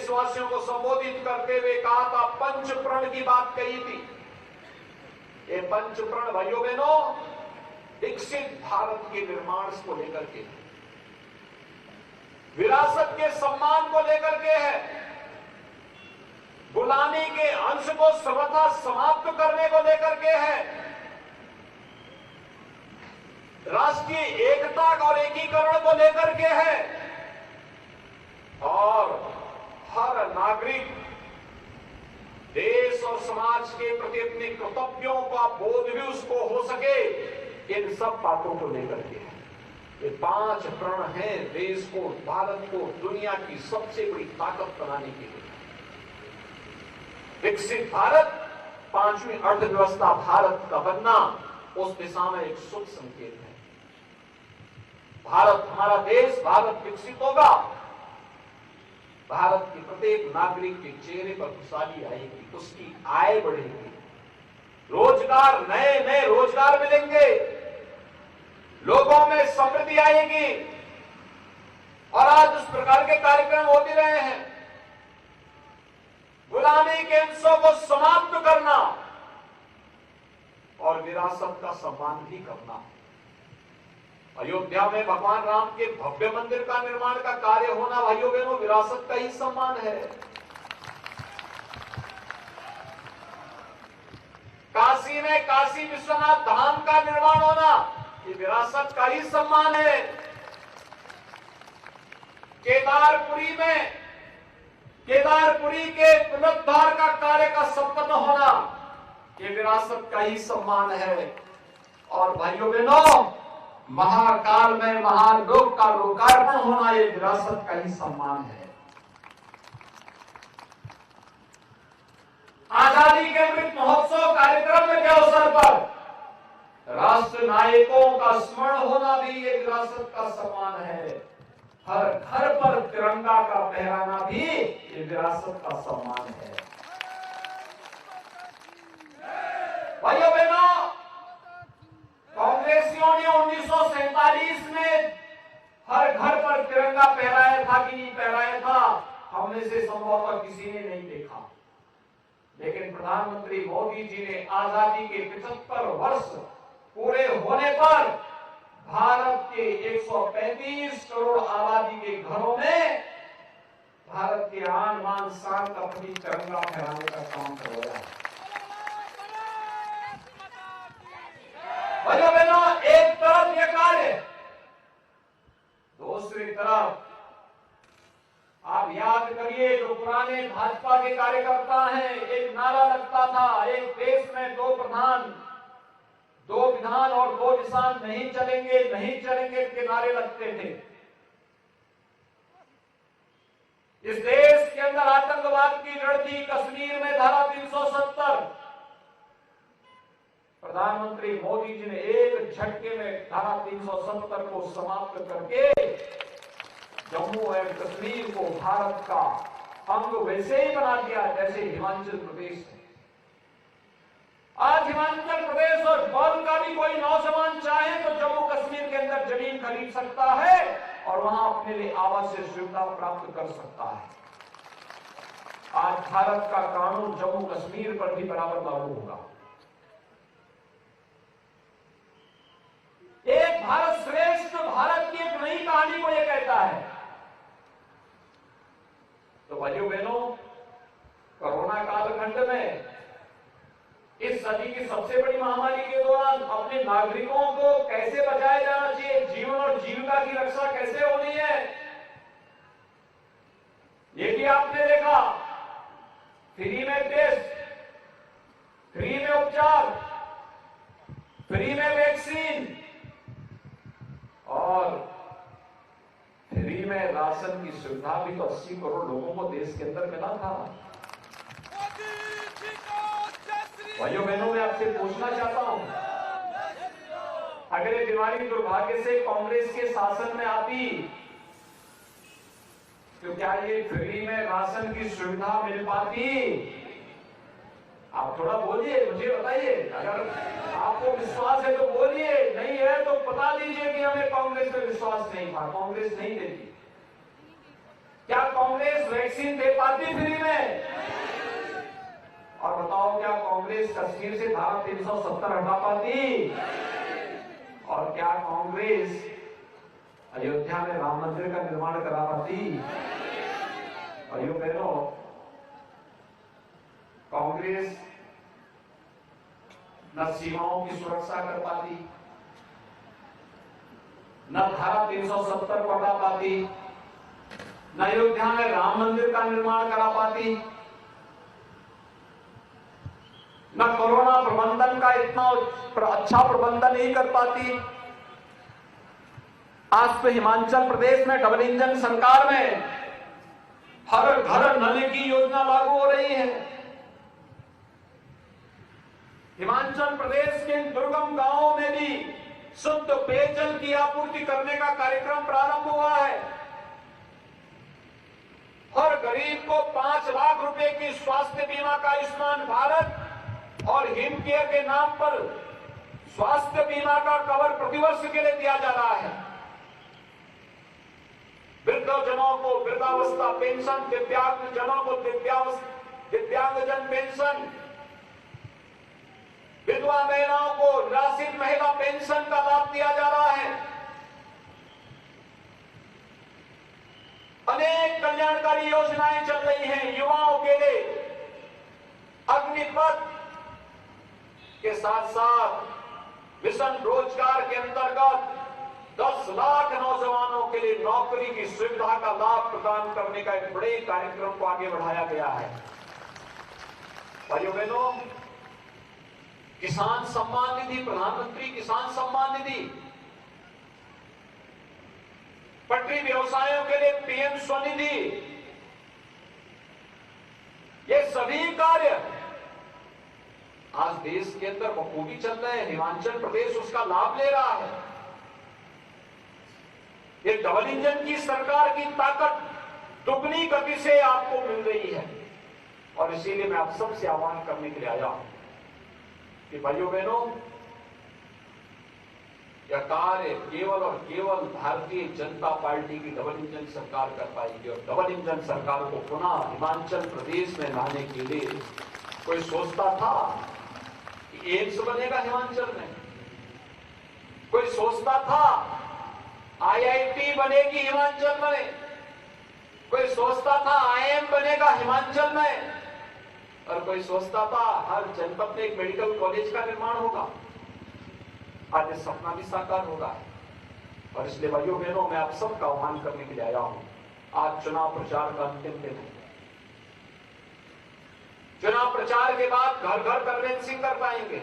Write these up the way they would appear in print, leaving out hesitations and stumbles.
देशवासियों को संबोधित करते हुए कहा था, पंच प्रण की बात कही थी। ये पंच प्रण भाइयों बहनों विकसित भारत के निर्माण को लेकर के, विरासत के सम्मान को लेकर के है, गुलामी के अंश को सर्वथा समाप्त करने को लेकर के है, राष्ट्रीय एकता और एकीकरण को लेकर के है, और हर नागरिक देश और समाज के प्रति अपने कर्तव्यों का बोध भी उसको हो सके, इन सब बातों को लेकर के है। ये 5 प्रण हैं देश को, भारत को दुनिया की सबसे बड़ी ताकत बनाने के लिए। विकसित भारत, 5वीं अर्थव्यवस्था भारत का बनना, उस दिशा में एक शुभ संकेत है। भारत, हमारा देश भारत विकसित होगा, भारत के प्रत्येक नागरिक के चेहरे पर खुशहाली आएगी, उसकी आय बढ़ेगी, रोजगार, नए नए रोजगार मिलेंगे, लोगों में समृद्धि आएगी। और आज उस प्रकार के कार्यक्रम हो भी रहे हैं। गुलामी के अंशों को समाप्त करना और विरासत का सम्मान भी करना। अयोध्या में भगवान राम के भव्य मंदिर का निर्माण का कार्य होना भाइयों बहनों विरासत का ही सम्मान है। काशी में काशी विश्वनाथ धाम का निर्माण होना, ये विरासत का ही सम्मान है। केदारपुरी के पुनरुद्धार का कार्य का संपन्न होना, ये विरासत का ही सम्मान है। और भाइयों बहनों, महाकाल में महालोक का लोकार्पण होना, ये विरासत का ही सम्मान है। आजादी के अमृत महोत्सव कार्यक्रम के अवसर पर राष्ट्र नायकों का स्मरण होना भी ये विरासत का सम्मान है। हर घर पर तिरंगा का फहराना भी ये विरासत का सम्मान है। भाइयों बहनों, कांग्रेसियों ने 1947 में हर घर पर तिरंगा फहराया था कि नहीं फहराया था, हमने से संभवतः किसी ने नहीं देखा। लेकिन प्रधानमंत्री मोदी जी ने आजादी के 75 वर्ष पूरे होने पर भारत के 135 करोड़ आबादी के घरों में भारत के आन बान शान का प्रति तिरंगा फहराने का काम करवाया। भाइयों बहनों, एक तरफ यह कार्य, दूसरी तरफ आप याद करिए जो पुराने भाजपा के कार्यकर्ता हैं, एक नारा लगता था, एक देश में 2 प्रधान, 2 विधान और 2 किसान नहीं चलेंगे, नहीं चलेंगे के नारे लगते थे। इस देश के अंदर आतंकवाद की जड़ थी कश्मीर में धारा 370। प्रधानमंत्री मोदी जी ने एक झटके में धारा 370 को समाप्त करके जम्मू एवं कश्मीर को भारत का अंग वैसे ही बना दिया जैसे हिमाचल प्रदेश है। आज हिमाचल प्रदेश और बल का भी कोई नौजवान चाहे तो जम्मू कश्मीर के अंदर जमीन खरीद सकता है और वहां अपने लिए आवासीय सुविधा प्राप्त कर सकता है। आज भारत का कानून जम्मू कश्मीर पर भी बराबर लागू होगा। एक भारत श्रेष्ठ भारत की एक नई कहानी को यह कहता है। तो भाइयों बहनों, कोरोना कालखंड में इस सदी की सबसे बड़ी महामारी के दौरान अपने नागरिकों को कैसे बचाया जाना चाहिए, जीवन और जीविका की रक्षा कैसे होनी है, ये भी आपने देखा। फ्री में टेस्ट, फ्री में उपचार, फ्री में वैक्सीन और फ्री में राशन की सुविधा भी तो 80 करोड़ लोगों को देश के अंदर मिला था। भाइयों बहनों, मैं आपसे पूछना चाहता हूं, अगर ये बीमारी दुर्भाग्य से कांग्रेस के शासन में आती तो क्या ये फ्री में राशन की सुविधा मिल पाती? आप थोड़ा बोलिए, मुझे बताइए। अगर आपको विश्वास है तो बोलिए, नहीं है तो बता दीजिए कि हमें कांग्रेस पे विश्वास नहीं था, कांग्रेस नहीं देती। क्या कांग्रेस कांग्रेस वैक्सीन दे पाती फ्री में? और बताओ क्या कांग्रेस कश्मीर से धारा 370 हटा पाती? और क्या कांग्रेस अयोध्या में राम मंदिर का निर्माण करा पाती? भाइयों बहनों, कांग्रेस न सीमाओं की सुरक्षा कर पाती, न धारा 370 को हटा पाती, न अयोध्या में राम मंदिर का निर्माण करा पाती, न कोरोना प्रबंधन का इतना अच्छा प्रबंधन नहीं कर पाती। आज तो हिमाचल प्रदेश में डबल इंजन सरकार में हर घर नल की योजना लागू हो रही है। हिमाचल प्रदेश के दुर्गम गांवों में भी शुद्ध पेयजल की आपूर्ति करने का कार्यक्रम प्रारंभ हुआ है। हर गरीब को 5 लाख रुपए की स्वास्थ्य बीमा का आयुष्मान भारत और हिम केयर के नाम पर स्वास्थ्य बीमा का कवर प्रतिवर्ष के लिए दिया जा रहा है। वृद्धजनों को वृद्धावस्था पेंशन, दिव्यांगजनों को दिव्यांगजन पेंशन, विधवा महिलाओं को निराश्रित महिला पेंशन का लाभ दिया जा रहा है। अनेक कल्याणकारी योजनाएं चल रही हैं युवाओं के लिए। अग्निपथ के साथ साथ मिशन रोजगार के अंतर्गत 10 लाख नौजवानों के लिए नौकरी की सुविधा का लाभ प्रदान करने का एक बड़े कार्यक्रम को आगे बढ़ाया गया है। भाइयों बहनों, किसान सम्मान निधि, प्रधानमंत्री किसान सम्मान निधि, पटरी व्यवसायों के लिए पीएम स्वनिधि, ये सभी कार्य आज देश के अंदर बखूबी चल रहे हैं। हिमाचल प्रदेश उसका लाभ ले रहा है। ये डबल इंजन की सरकार की ताकत दुगनी गति से आपको मिल रही है। और इसीलिए मैं आप सबसे आह्वान करने के लिए आया हूं कि भाइयों बहनों, यह कार्य केवल और केवल भारतीय जनता पार्टी की डबल इंजन सरकार कर पाएगी। और डबल इंजन सरकार को पुनः हिमाचल प्रदेश में लाने के लिए कोई सोचता था कि एम्स बनेगा हिमाचल में? कोई सोचता था आईआईटी बनेगी हिमाचल में? कोई सोचता था आईएम बनेगा हिमाचल में? और कोई सोचता था हर जनपद में एक मेडिकल कॉलेज का निर्माण होगा? आज ये सपना भी साकार होगा। और इसलिए भाइयों बहनों, मैं आप सबका आह्वान करने के लिए आया हूं। आज चुनाव प्रचार का अंतिम दिन है। चुनाव प्रचार के बाद घर घर कन्वेंसिंग कर पाएंगे।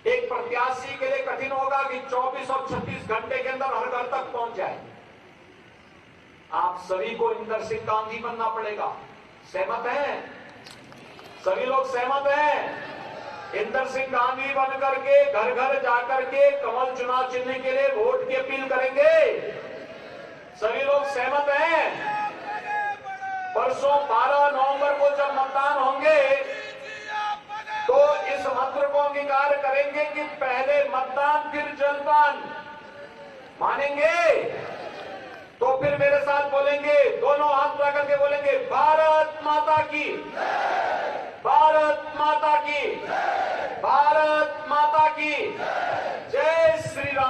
एक प्रत्याशी के लिए कठिन होगा कि 24 और 36 घंटे के अंदर हर घर तक पहुंच जाए। आप सभी को इंदर सिंह गांधी बनना पड़ेगा। सहमत हैं? सभी लोग सहमत हैं? इंदर सिंह गांधी बन करके घर घर जाकर के कमल चुनाव चिन्ह के लिए वोट की अपील करेंगे। सभी लोग सहमत हैं? परसों 12 नवंबर को जब मतदान होंगे तो इस मंत्र को अंगीकार करेंगे कि पहले मतदान फिर जलपान। मानेंगे? तो फिर मेरे साथ बोलेंगे, दोनों हाथ उठा करके बोलेंगे, भारत माता की, भारत माता की, भारत माता की, जय श्री राम।